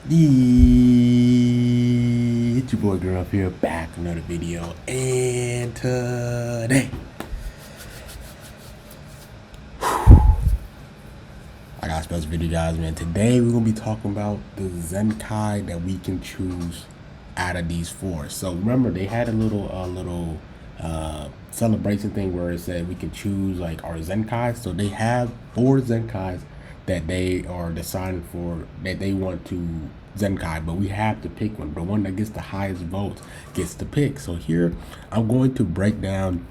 It's your boy Girl here, back with another video, and today I got a special video, guys, man. Today we're gonna be talking about the Zenkai that we can choose out of these four. So remember, they had a little celebration thing where it said we can choose like our Zenkai. So they have four Zenkais that they are deciding for, that they want to Zenkai, but we have to pick one. The one that gets the highest votes gets to pick. So here I'm going to break down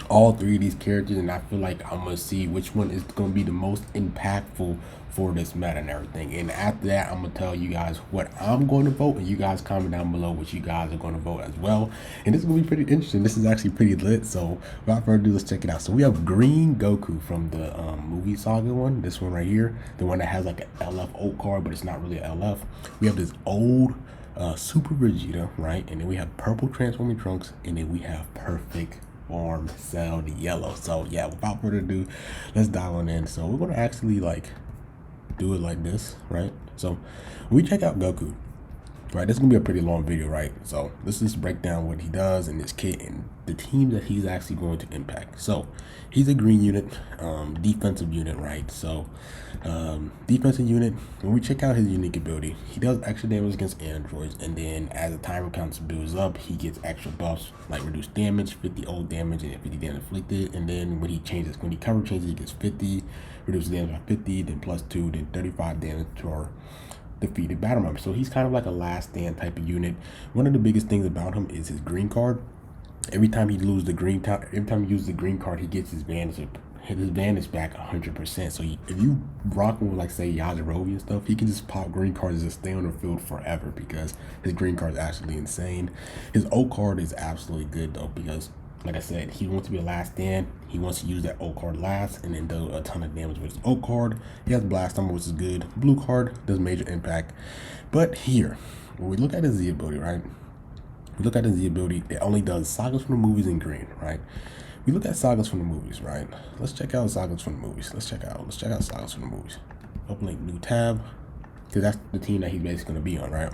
all three of these characters, and I feel like I'm gonna see which one is gonna be the most impactful for this meta and everything. And after that, I'm gonna tell you guys what I'm going to vote, and you guys comment down below what you guys are going to vote as well. And this is gonna be pretty interesting. This is actually pretty lit. So without further ado, let's check it out. So we have Green Goku from the movie Saga one. This one right here, the one that has like an LF old card, but it's not really an LF. We have this old Super Vegeta, right? And then we have purple transforming Trunks, and then we have perfect form cell yellow. So yeah, without further ado, let's dive on in. So we're gonna actually like do it like this, right? So when we check out Goku, right, this is gonna be a pretty long video, right? So let's just break down what he does in this kit and the team that he's actually going to impact. So he's a green unit, defensive unit, right? So defensive unit, when we check out his unique ability, he does extra damage against androids, and then as the timer counts builds up, he gets extra buffs like reduced damage, 50 old damage, and 50 damage inflicted. And then when he cover changes, he gets 50 reduced damage by 50, then +2, then 35 damage to our defeated battle member. So he's kind of like a last stand type of unit. One of the biggest things about him is his green card. Every time he uses the green card, he gets his advantage back 100%. So if you rock him with like say Yajirobe and stuff, he can just pop green cards and just stay on the field forever because his green card is actually insane. His O card is absolutely good though, because like I said, he wants to be a last stand. He wants to use that O card last and then do a ton of damage with his O card. He has Blast Armor, which is good. Blue card does major impact. But here, when we look at his Z ability, right? We look at his Z ability, it only does sagas from the movies in green, right? We look at sagas from the movies, right? Let's check out sagas from the movies. Let's check out sagas from the movies. Open link, new tab, because that's the team that he's basically gonna be on, right?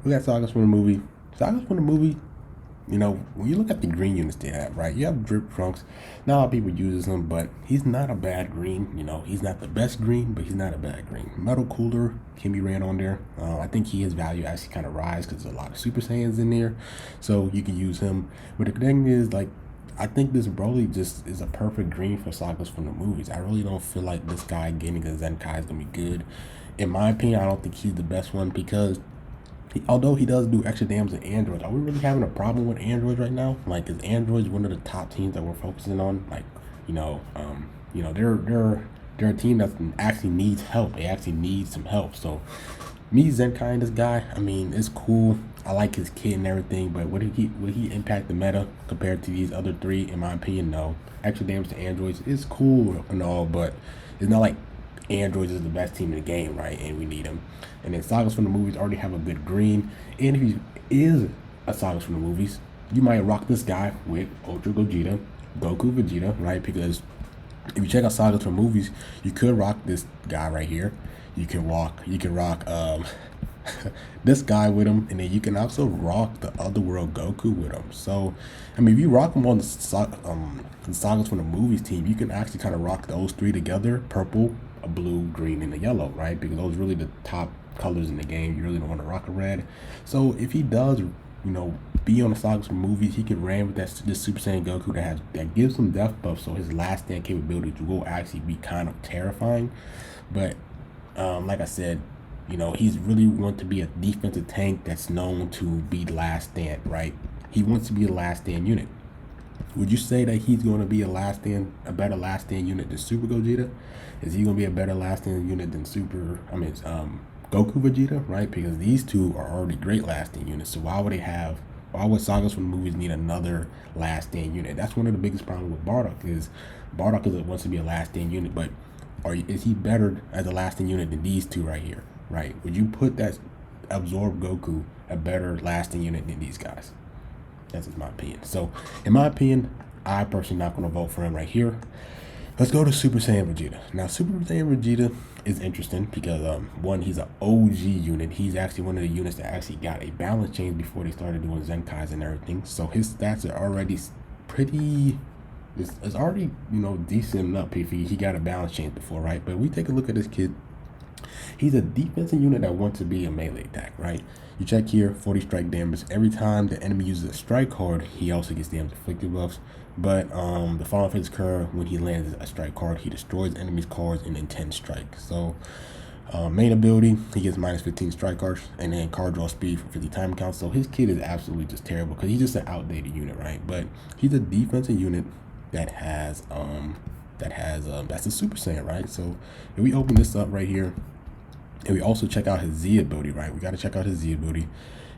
We got sagas from the movie. Sagas from the movie, you know, when you look at the green units they have, right? You have Drip Trunks. Not a lot of people uses him, but he's not a bad green. You know, he's not the best green, but he's not a bad green. Metal Cooler can be ran on there. I think his value actually kind of rise because there's a lot of Super Saiyans in there, so you can use him. But the thing is, like, I think this Broly just is a perfect green for sagas from the movies. I really don't feel like this guy getting a Zenkai is gonna be good. In my opinion, I don't think he's the best one because although he does do extra damage to androids, are we really having a problem with androids right now? Like, is androids one of the top teams that we're focusing on? Like, they're a team that actually needs help. They actually need some help. So me Zenkai this guy, I mean, it's cool. I like his kit and everything, but would he impact the meta compared to these other three? In my opinion, no. Extra damage to androids is cool and all, but it's not like androids is the best team in the game, right? And we need him. And then sagas from the movies already have a good green. And if he is a sagas from the movies, you might rock this guy with Ultra Gogeta, Goku Vegeta, right? Because if you check out sagas from movies, you could rock this guy right here. You can rock this guy with him, and then you can also rock the Otherworld Goku with him. So, I mean, if you rock him on the sagas from the movies team, you can actually kind of rock those three together: purple, a blue, green, and a yellow, right? Because those are really the top colors in the game. You really don't want to rock a red. So if he does, be on the sagas from movies, he can ram with this Super Saiyan Goku that gives him death buff. So his last stand capabilities will actually be kind of terrifying. But like I said, he's really want to be a defensive tank that's known to be last stand, right? He wants to be a last stand unit. Would you say that he's going to be a better last stand unit than Super Gogeta? Is he going to be a better last stand unit than Goku Vegeta, right? Because these two are already great last stand units. So why would sagas from the movies need another last stand unit? That's one of the biggest problems with Bardock wants to be a last stand unit, but is he better as a last stand unit than these two right here, right? Would you put that Absorb Goku a better last stand unit than these guys? That's just my opinion. So in my opinion, I personally not going to vote for him right here. Let's go to Super Saiyan Vegeta. Now, Super Saiyan Vegeta is interesting because one, he's an OG unit. He's actually one of the units that actually got a balance change before they started doing Zenkais and everything. So his stats are already pretty. It's already decent enough if he got a balance change before, right? But we take a look at this kid. He's a defensive unit that wants to be a melee attack, right? You check here, 40 strike damage. Every time the enemy uses a strike card, he also gets damage inflicted buffs. But the Final Phase curve, when he lands a strike card, he destroys enemies' cards in 10 strike. So main ability, he gets minus 15 strike cards, and then card draw speed for 50 time counts. So his kid is absolutely just terrible because he's just an outdated unit, right? But he's a defensive unit that has that's a Super Saiyan, right? So if we open this up right here, and we also check out his Z ability, right? We got to check out his Z ability.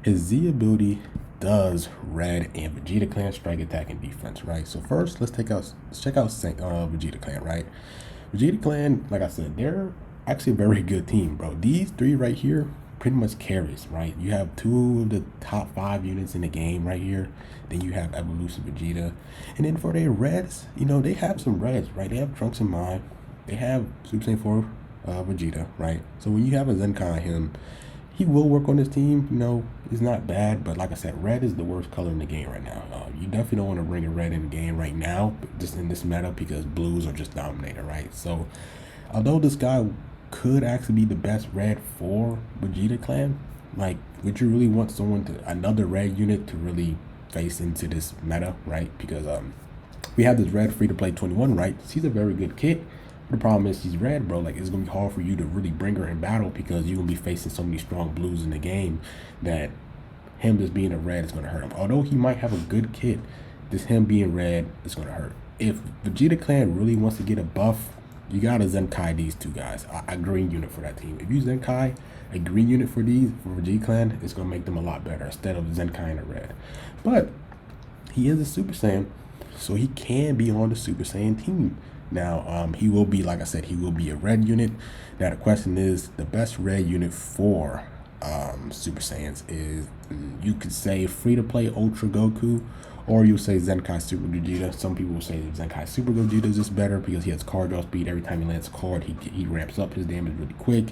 His Z ability does red and Vegeta Clan strike, attack, and defense, right? So first, let's check out Vegeta Clan, right? Vegeta Clan, like I said, they're actually a very good team, bro. These three right here pretty much carries, right? You have two of the top 5 units in the game right here. Then you have Evolution Vegeta, and then for their reds, they have some reds, right? They have Trunks and Mai. They have Super Saiyan 4 Vegeta, right? So when you have a Zenkai him, he will work on his team. He's not bad, but like I said, red is the worst color in the game right now. You definitely don't want to bring a red in the game right now, just in this meta, because blues are just dominating, right? So although this guy could actually be the best red for Vegeta Clan, like, would you really want another red unit to really face into this meta, right? Because we have this red free to play 21, right? He's a very good kit. The problem is he's red, bro. Like, it's gonna be hard for you to really bring her in battle because you're gonna be facing so many strong blues in the game that him just being a red is gonna hurt him. Although he might have a good kit, just him being red is gonna hurt. If Vegeta Clan really wants to get a buff, you gotta Zenkai these two guys. A green unit for that team. If you Zenkai a green unit for Vegeta Clan, it's gonna make them a lot better instead of Zenkai in a red. But he is a Super Saiyan, so he can be on the Super Saiyan team. Now, he will be, like I said, he will be a red unit. Now, the question is, the best red unit for Super Saiyans is, you could say free-to-play Ultra Goku, or you say Zenkai Super Vegeta. Some people will say Zenkai Super Vegeta is just better because he has card draw speed. Every time he lands a card, he ramps up his damage really quick,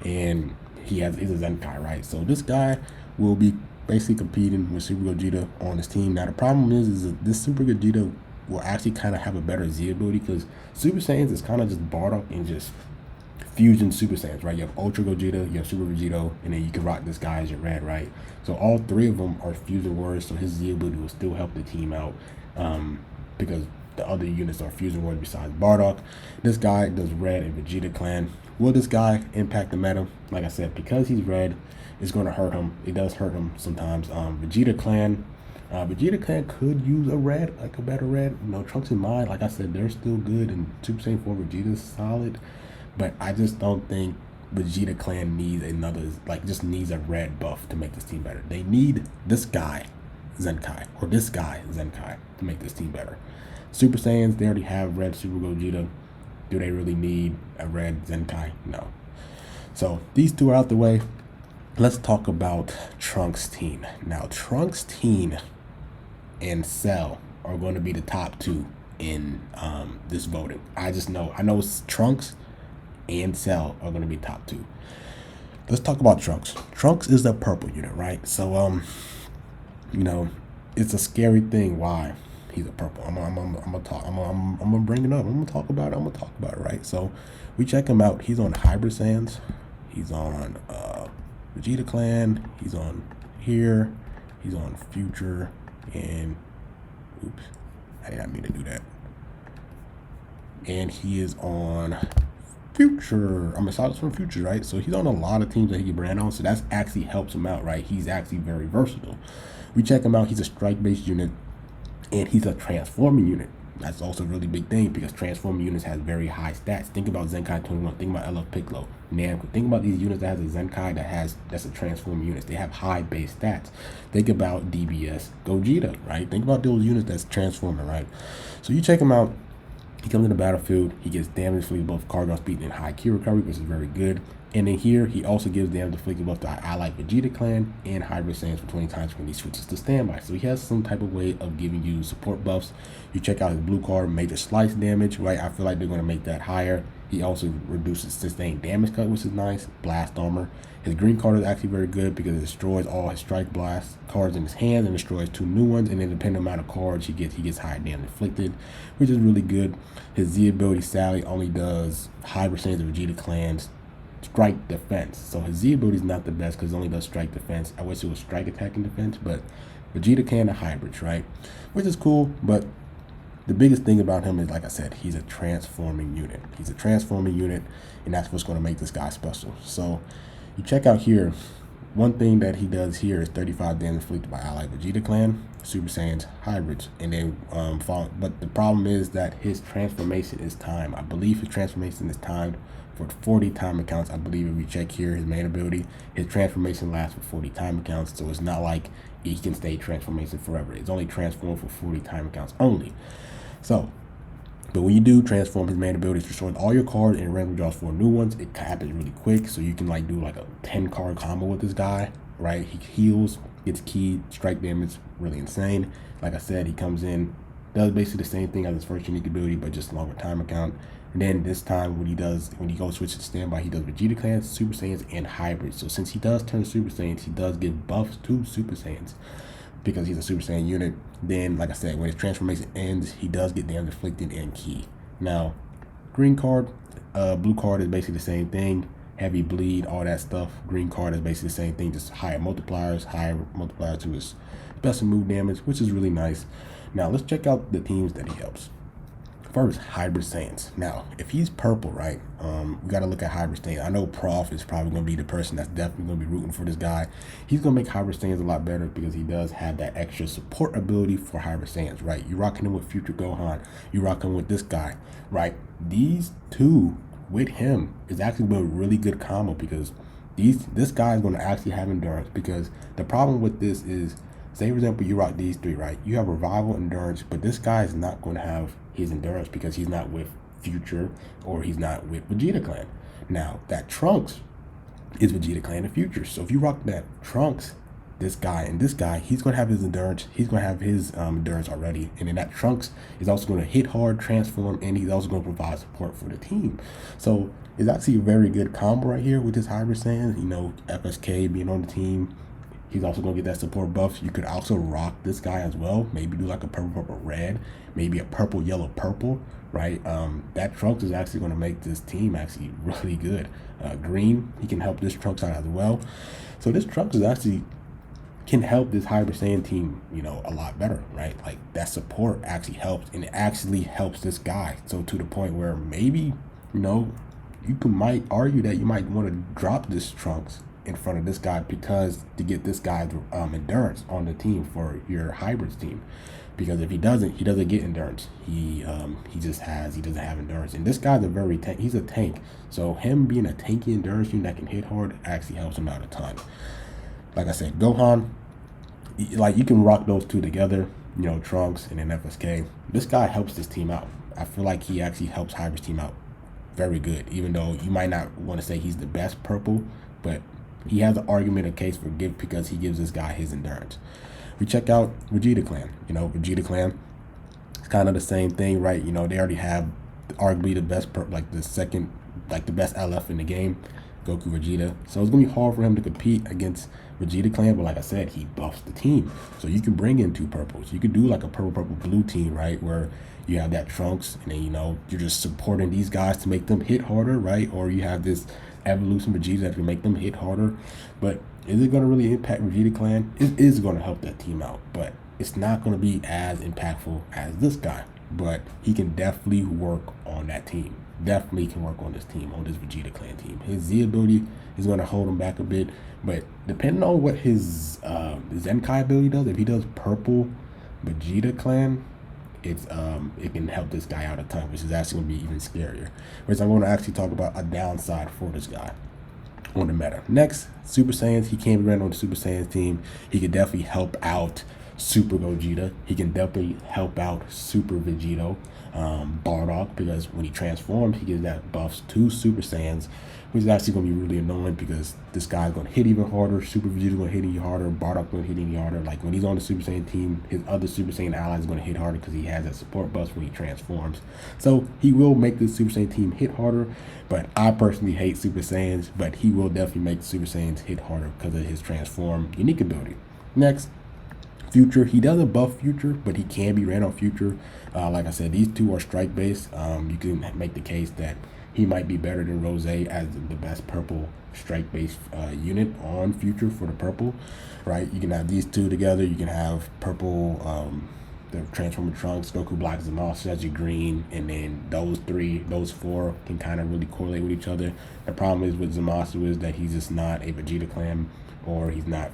and he's a Zenkai, right? So this guy will be basically competing with Super Vegeta on his team. Now, the problem is that this Super Vegeta will actually kind of have a better Z ability because Super Saiyans is kind of just Bardock and just fusion Super Saiyans, right? You have Ultra Gogeta, you have Super Vegeta, and then you can rock this guy as your red, right? So all 3 of them are fusion warriors, so his Z ability will still help the team out because the other units are fusion warriors besides Bardock. This guy does red in Vegeta Clan. Will this guy impact the meta? Like I said, because he's red, it's going to hurt him. It does hurt him sometimes. Vegeta Clan could use a red, like a better red. Trunks and Mai, like I said, they're still good, and Super Saiyan 4 Vegeta's solid. But I just don't think Vegeta Clan needs just needs a red buff to make this team better. They need this guy, Zenkai, or this guy, Zenkai, to make this team better. Super Saiyans, they already have red Super Gogeta. Do they really need a red Zenkai? No. So these two are out the way. Let's talk about Trunks' team. Now, Trunks' team and Cell are going to be the top 2 in this voting. I know Trunks and Cell are going to be top 2. Let's talk about Trunks. Trunks is the purple unit, right? So it's a scary thing why he's a purple. I'm gonna bring it up. I'm gonna talk about it, right? So we check him out. He's on Hybrid Saiyans. He's on Vegeta Clan. He's on here. He's on Future. And oops, I did not mean to do that. And he is on Future. I'm a solid from Future, right? So he's on a lot of teams that he can brand on. So that's actually helps him out, right? He's actually very versatile. We check him out. He's a strike-based unit, and he's a transforming unit. That's also a really big thing because transforming units has very high stats. Think about Zenkai 21. Think about LF Piccolo, Namco. Think about these units that has a Zenkai that's a transforming unit. They have high base stats. Think about DBS Gogeta, right? Think about those units that's transforming, right? So you check him out. He comes in the battlefield. He gets damage for both card draw speed and high key recovery, which is very good. And then here, he also gives damage inflicted buff to allied Vegeta clan and Hybrid Saiyans for 20 times when he switches to standby. So he has some type of way of giving you support buffs. You check out his blue card, major slice damage, right? I feel like they're going to make that higher. He also reduces sustained damage cut, which is nice. Blast armor. His green card is actually very good because it destroys all his strike blast cards in his hand and destroys 2 new ones. And then depending on the amount of cards he gets higher damage inflicted, which is really good. His Z ability sadly only does Hybrid Saiyans and Vegeta clans strike defense. So his Z ability is not the best because it only does strike defense. I wish it was strike attack and defense, but Vegeta can the hybrids, right? Which is cool, but the biggest thing about him is, like I said, he's a transforming unit. He's a transforming unit, and that's what's going to make this guy special. So you check out here, one thing that he does here is 35 damage inflicted by allied Vegeta clan, Super Saiyans, hybrids, and then but the problem is that his transformation is timed. I believe his transformation is timed for 40 time accounts. I believe if we check here, his main ability, his transformation lasts for 40 time accounts. So it's not like he can stay transformation forever. It's only transformed for 40 time accounts only. So, but when you do transform, his main ability is destroying all your cards and randomly draws 4 new ones. It happens really quick, so you can like do like a 10 card combo with this guy, right? He heals, gets key, strike damage, really insane. Like I said, he comes in, does basically the same thing as his first unique ability, but just longer time account. And then this time, when he goes switch to standby, he does Vegeta clans, Super Saiyans, and hybrids. So since he does turn Super Saiyans, he does give buffs to Super Saiyans because he's a Super Saiyan unit. Then, like I said, when his transformation ends, he does get damage inflicted and key. Now, green card, blue card is basically the same thing. Heavy bleed, all that stuff. Green card is basically the same thing, just higher multipliers to his special move damage, which is really nice. Now, let's check out the teams that he helps. First, Hybrid Saiyans. Now, if he's purple, right, we got to look at Hybrid Saiyans. I know Prof is probably going to be the person that's definitely going to be rooting for this guy. He's going to make Hybrid Saiyans a lot better because he does have that extra support ability for Hybrid Saiyans, right? You're rocking him with Future Gohan. You're rocking with this guy, right? These two with him is actually going to be a really good combo because this guy is going to actually have endurance, because the problem with this is, say for example, you rock these 3, right? You have revival, endurance, but this guy is not going to have his endurance because he's not with Future or he's not with Vegeta clan. Now that Trunks is Vegeta clan in Future, so if you rock that Trunks, this guy and this guy, he's going to have his endurance. He's going to have his endurance already, and then that Trunks is also going to hit hard, transform, and he's also going to provide support for the team. So it's actually a very good combo right here with this Hybrid Saiyan. You know, FSK being on the team, he's also going to get that support buff. You could also rock this guy as well. Maybe do like a purple red, maybe a purple yellow purple, right? That Trunks is actually going to make this team actually really good. Green, he can help this Trunks out as well. So this Trunks is actually can help this Hybrid Saiyan team, you know, a lot better, right? Like that support actually helps, and it actually helps this guy. So to the point where maybe, you know, might argue that you might want to drop this Trunks in front of this guy because to get this guy's endurance on the team for your hybrids team, because if he doesn't get endurance. He doesn't have endurance, and this guy's he's a tank. So him being a tanky endurance unit that can hit hard actually helps him out a ton. Like I said, Gohan, like you can rock those two together, you know, Trunks and then FSK. This guy helps this team out. I feel like he actually helps Hybrid's team out very good, even though you might not want to say he's the best purple, but he has an argument, a case for because he gives this guy his endurance. We check out Vegeta clan. You know, Vegeta clan, it's kind of the same thing, right? You know, they already have arguably the best, the best LF in the game, Goku, Vegeta. So it's gonna be hard for him to compete against Vegeta clan, but like I said, he buffs the team. So you can bring in 2 purples. You could do like a purple blue team, right? Where you have that Trunks, and then, you know, you're just supporting these guys to make them hit harder, right? Or you have this evolution Vegeta that can make them hit harder. But is it going to really impact Vegeta clan? It is going to help that team out, but it's not going to be as impactful as this guy. But he can definitely work on that team. Definitely can work on this team, on this Vegeta clan team. His Z ability is going to hold him back a bit, but depending on what his ZENKAI ability does, if he does purple Vegeta clan, it can help this guy out a ton, which is actually going to be even scarier. Which I'm going to actually talk about a downside for this guy on the meta. Next, Super Saiyans. He came around on the Super Saiyans team. He could definitely help out Super Gogeta. He can definitely help out Super Vegito, Bardock, because when he transforms, he gives that buffs to Super Saiyans, which is actually going to be really annoying because this guy's going to hit even harder. Super Vegeto's going to hit even harder. Bardock going to hit even harder. Like when he's on the Super Saiyan team, his other Super Saiyan allies are going to hit harder because he has that support buff when he transforms. So he will make the Super Saiyan team hit harder, but I personally hate Super Saiyans, but he will definitely make the Super Saiyans hit harder because of his transform unique ability. Next, Future. He doesn't buff Future, but he can be ran on Future. Like I said, these two are strike based. You can make the case that he might be better than Rose as the best purple strike based unit on Future for the purple, right? You can have these two together. You can have purple, the Transformer Trunks, Goku Black, Zamasu as your green, and then those four can kind of really correlate with each other. The problem is with Zamasu is that he's just not a Vegeta clan, or he's not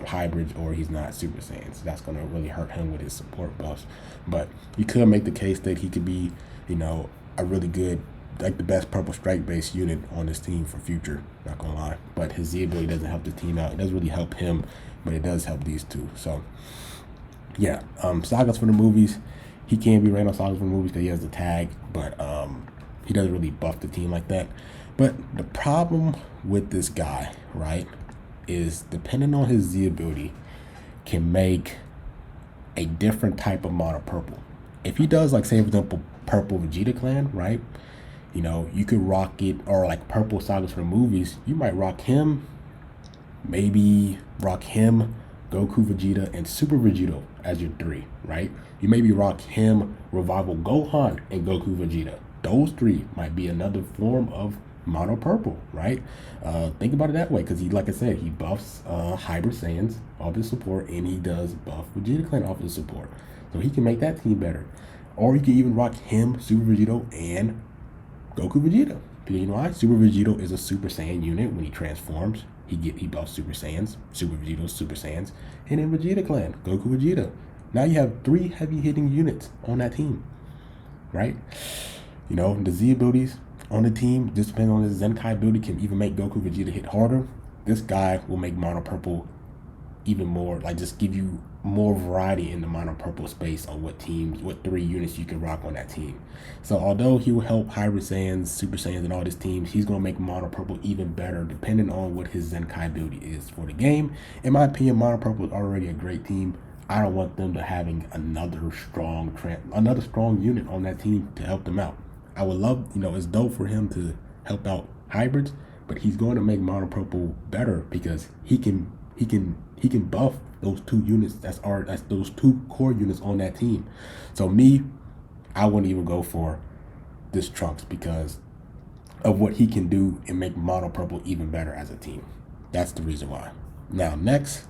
hybrids, or he's not Super Saiyan. So that's going to really hurt him with his support buffs. But you could make the case that he could be, a really good, like the best purple strike based unit on this team for Future, not gonna lie. But his Z ability doesn't help the team out. It doesn't really help him, but it does help these two. So yeah, sagas for the movies. He can be ran on sagas for the movies because he has the tag, but he doesn't really buff the team like that. But the problem with this guy, right, is depending on his Z ability, can make a different type of mono purple. If he does, like, say for example, purple Vegeta clan, right? You could rock it, or like purple sagas for the movies, you might rock him, maybe rock him, Goku Vegeta, and Super Vegito as your three, right? You maybe rock him, Revival Gohan, and Goku Vegeta. Those three might be another form of mono purple, right? Think about it that way, because he, like I said, he buffs hybrid Saiyans off his support, and he does buff Vegeta clan off his support. So he can make that team better. Or you can even rock him, Super Vegito, and Goku Vegeta. Because you know why? Super Vegito is a Super Saiyan unit. When he transforms, he buffs Super Saiyans, Super Vegito, Super Saiyans, and then Vegeta clan, Goku Vegeta. Now you have 3 heavy hitting units on that team, right? The Z abilities on the team, just depending on his Zenkai ability, can even make Goku Vegeta hit harder. This guy will make mono purple even more, like just give you more variety in the mono purple space on what 3 units you can rock on that team. So although he will help hybrid Saiyans, Super Saiyans, and all these teams, he's going to make mono purple even better depending on what his Zenkai ability is for the game. In my opinion, mono purple is already a great team. I don't want them to having another strong unit on that team to help them out. I would love, it's dope for him to help out hybrids, but he's going to make mono purple better because he can buff those 2 units that's those 2 core units on that team. So I wouldn't even go for this Trunks because of what he can do and make mono purple even better as a team. That's the reason why. Now next,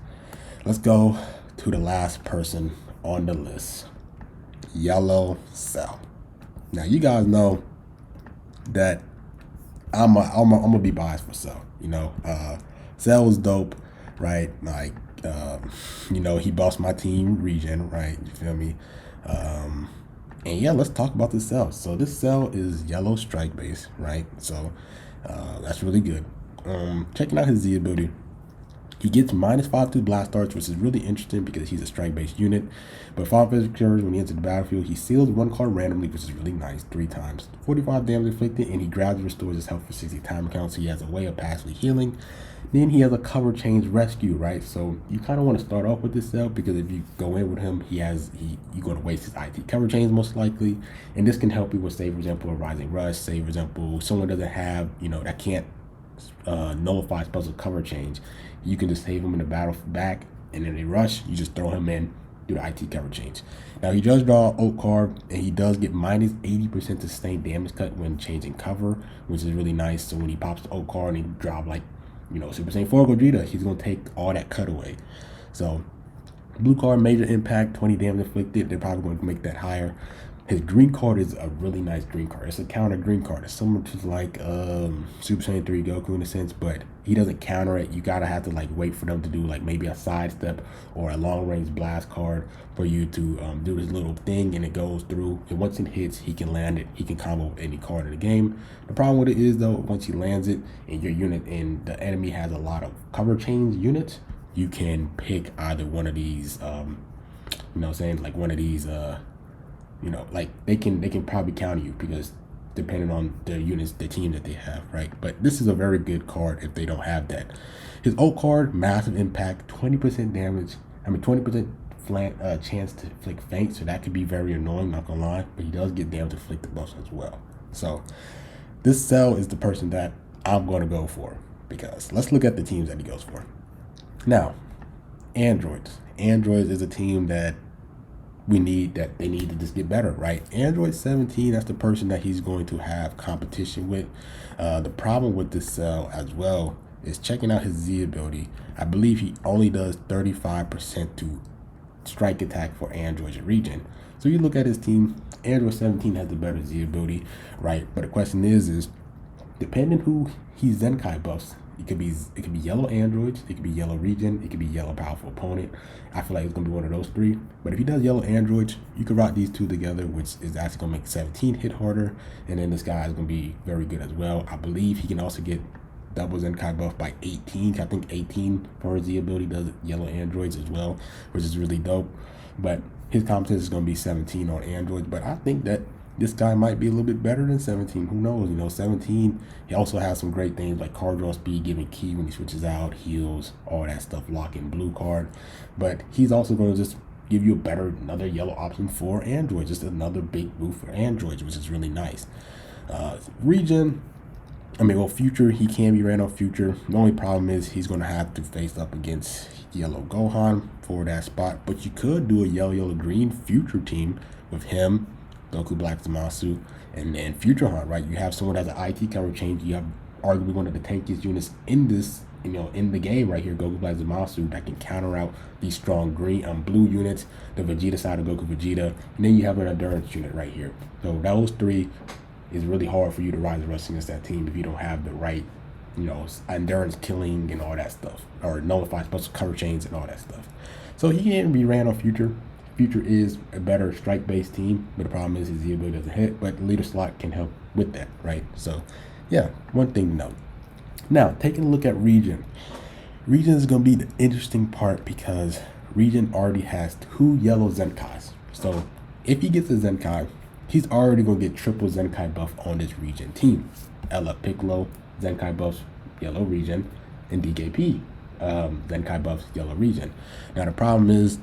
let's go to the last person on the list, Yellow Cell. Now you guys know that I'm gonna be biased for Cell. Cell is dope, right? Like, he buffs my team regen, right? You feel me? And yeah, let's talk about this Cell. So this Cell is yellow strike base, right? So that's really good. Checking out his Z ability, he gets -5 to blast darts, which is really interesting because he's a strike-based unit. But 5 physical charges when he enters the battlefield, he seals 1 card randomly, which is really nice, 3 times. 45 damage inflicted, and he grabs and restores his health for 60 time counts, so he has a way of passively healing. Then he has a cover change rescue, right? So you kind of want to start off with this Cell because if you go in with him, you're going to waste his IT cover change most likely. And this can help you with, say, for example, a Rising Rush. Say, for example, someone doesn't have, that can't nullify spells of cover change. You can just save him in the battle back, and then they rush, you just throw him in, do the IT cover change. Now he does draw an ult card, and he does get -80% sustained damage cut when changing cover, which is really nice. So when he pops the ult card and he drop Super Saiyan 4 Gogeta, he's gonna take all that cut away. So blue card, major impact, 20 damage inflicted. They're probably going to make that higher. His green card is a really nice green card. It's a counter green card. It's similar to like Super Saiyan 3 Goku in a sense, but he doesn't counter it. You gotta have to wait for them to do maybe a sidestep or a long range blast card for you to do this little thing, and it goes through. And once it hits, he can land it. He can combo with any card in the game. The problem with it is though, once he lands it and your unit and the enemy has a lot of cover change units, you can pick either one of these You know what I'm saying? Like one of these, you know, like they can probably counter you because depending on the units, the team that they have, right? But this is a very good card if they don't have that. His ult card, massive impact, 20% damage. I mean, 20% chance to inflict feint, so that could be very annoying, not gonna lie. But he does get damage to inflict the buffs as well. So this Cell is the person that I'm gonna go for, because let's look at the teams that he goes for. Now, Androids. Androids is a team that they need to just get better, right? Android 17, that's the person that he's going to have competition with. The problem with this Cell as well is checking out his Z ability. I believe he only does 35% to strike attack for Android's region. So you look at his team, Android 17 has the better Z ability, right? But the question is depending who he ZENKAI buffs, it could be yellow androids, it could be yellow region, it could be yellow powerful opponent. I feel like it's gonna be one of those three. But if he does yellow androids, you could rock these two together, which is actually gonna make 17 hit harder. And then this guy is gonna be very good as well. I believe he can also get double ZENKAI buff by 18. I think 18 for his Z ability does yellow androids as well, which is really dope. But his competence is gonna be 17 on androids. But I think that this guy might be a little bit better than 17. Who knows? You know, 17, he also has some great things like card draw speed, giving key when he switches out, heals, all that stuff, lock in blue card. But he's also going to just give you another yellow option for Android, just another big boost for Androids, which is really nice. Region, Future, he can be ran on Future. The only problem is he's going to have to face up against Yellow Gohan for that spot. But you could do a yellow green Future team with him, Goku Black Zamasu, and then Future Han, right? You have someone that has an IT cover change. You have arguably one of the tankiest units in this, in the game right here, Goku Black Zamasu, that can counter out these strong blue units, the Vegeta side of Goku Vegeta, and then you have an endurance unit right here. So those three is really hard for you to rise rush against that team if you don't have the right, endurance killing and all that stuff, or nullify special cover chains and all that stuff. So he can be ran on Future. Future is a better strike-based team, but the problem is his Z ability doesn't hit, but the leader slot can help with that, right? So, yeah, one thing to note. Now, taking a look at Region. Region is going to be the interesting part because Region already has 2 yellow ZENKAIs. So, if he gets a ZENKAI, he's already going to get triple ZENKAI buff on this Region team. Ella Piccolo, ZENKAI buffs, yellow region, and DKP, ZENKAI buffs, yellow region. Now, the problem is,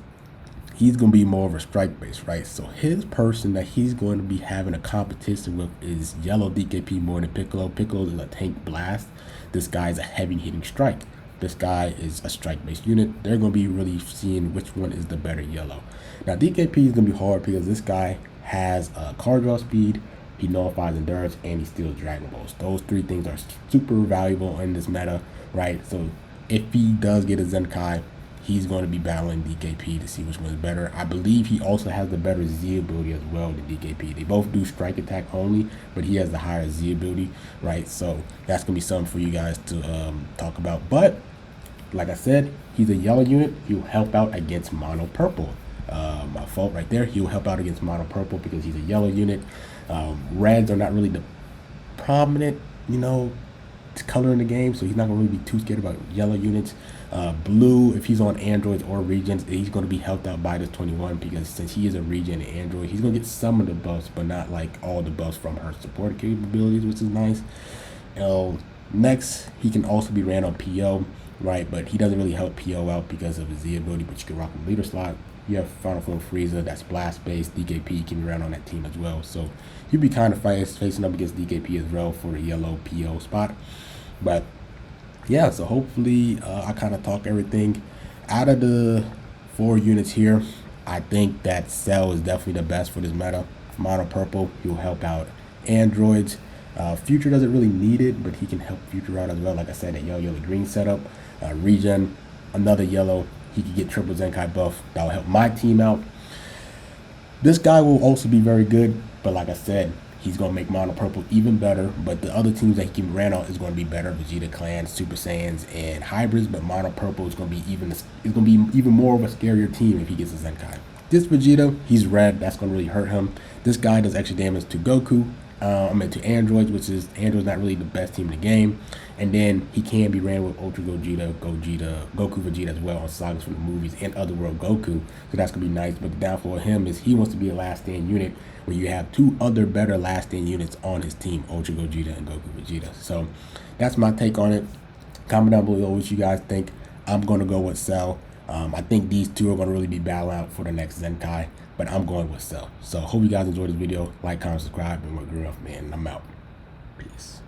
he's going to be more of a strike base, right? So his person that he's going to be having a competition with is yellow DKP more than Piccolo. Piccolo is a tank blast. This guy is a heavy hitting strike. This guy is a strike based unit. They're going to be really seeing which one is the better yellow. Now DKP is going to be hard because this guy has card draw speed, he nullifies endurance, and he steals Dragon Balls. Those 3 things are super valuable in this meta, right? So if he does get a ZENKAI, he's going to be battling DKP to see which one is better. I believe he also has the better Z ability as well than DKP. They both do strike attack only, but he has the higher Z ability, right? So that's going to be something for you guys to talk about. But like I said, he's a yellow unit. He'll help out against mono purple. My fault right there. He'll help out against mono purple because he's a yellow unit. Reds are not really the prominent, color in the game, so he's not going to really be too scared about yellow units. Blue, if he's on androids or regions, he's going to be helped out by this 21 because since he is a region and android, he's going to get some of the buffs, but not like all the buffs from her support capabilities, which is nice. Next, he can also be ran on PO, right? But he doesn't really help PO out because of his Z ability, but you can rock him leader slot. You have Final Form Frieza, that's blast based. DKP can be ran on that team as well. So you'd be kind of facing up against DKP as well for the yellow PO spot. But yeah, so hopefully I kind of talk everything. Out of the 4 units here, I think that Cell is definitely the best for this meta. Mono purple, he'll help out androids. Future doesn't really need it, but he can help Future out as well. Like I said, that yellow green setup. Regen, another yellow, he could get triple ZENKAI buff. That will help my team out. This guy will also be very good, but like I said, he's going to make mono purple even better. But the other teams that he can ran out is going to be better. Vegeta Clan, Super Saiyans, and hybrids. But mono purple is going to be even more of a scarier team if he gets a ZENKAI. This Vegeta, he's red. That's going to really hurt him. This guy does extra damage to Goku, I'm into androids, which is androids not really the best team in the game. And then he can be ran with Ultra Goku Vegeta as well on sagas from the movies and Otherworld Goku. So that's gonna be nice. But the downfall of him is he wants to be a last stand unit where you have two other better last stand units on his team, Ultra Gogeta and Goku Vegeta. So that's my take on it. Comment down below what you guys think. I'm gonna go with Cell. I think these two are gonna really be battling out for the next Zenkai, but I'm going with Cell. So hope you guys enjoyed this video. Like, comment, subscribe, and we're growing up, man. I'm out. Peace.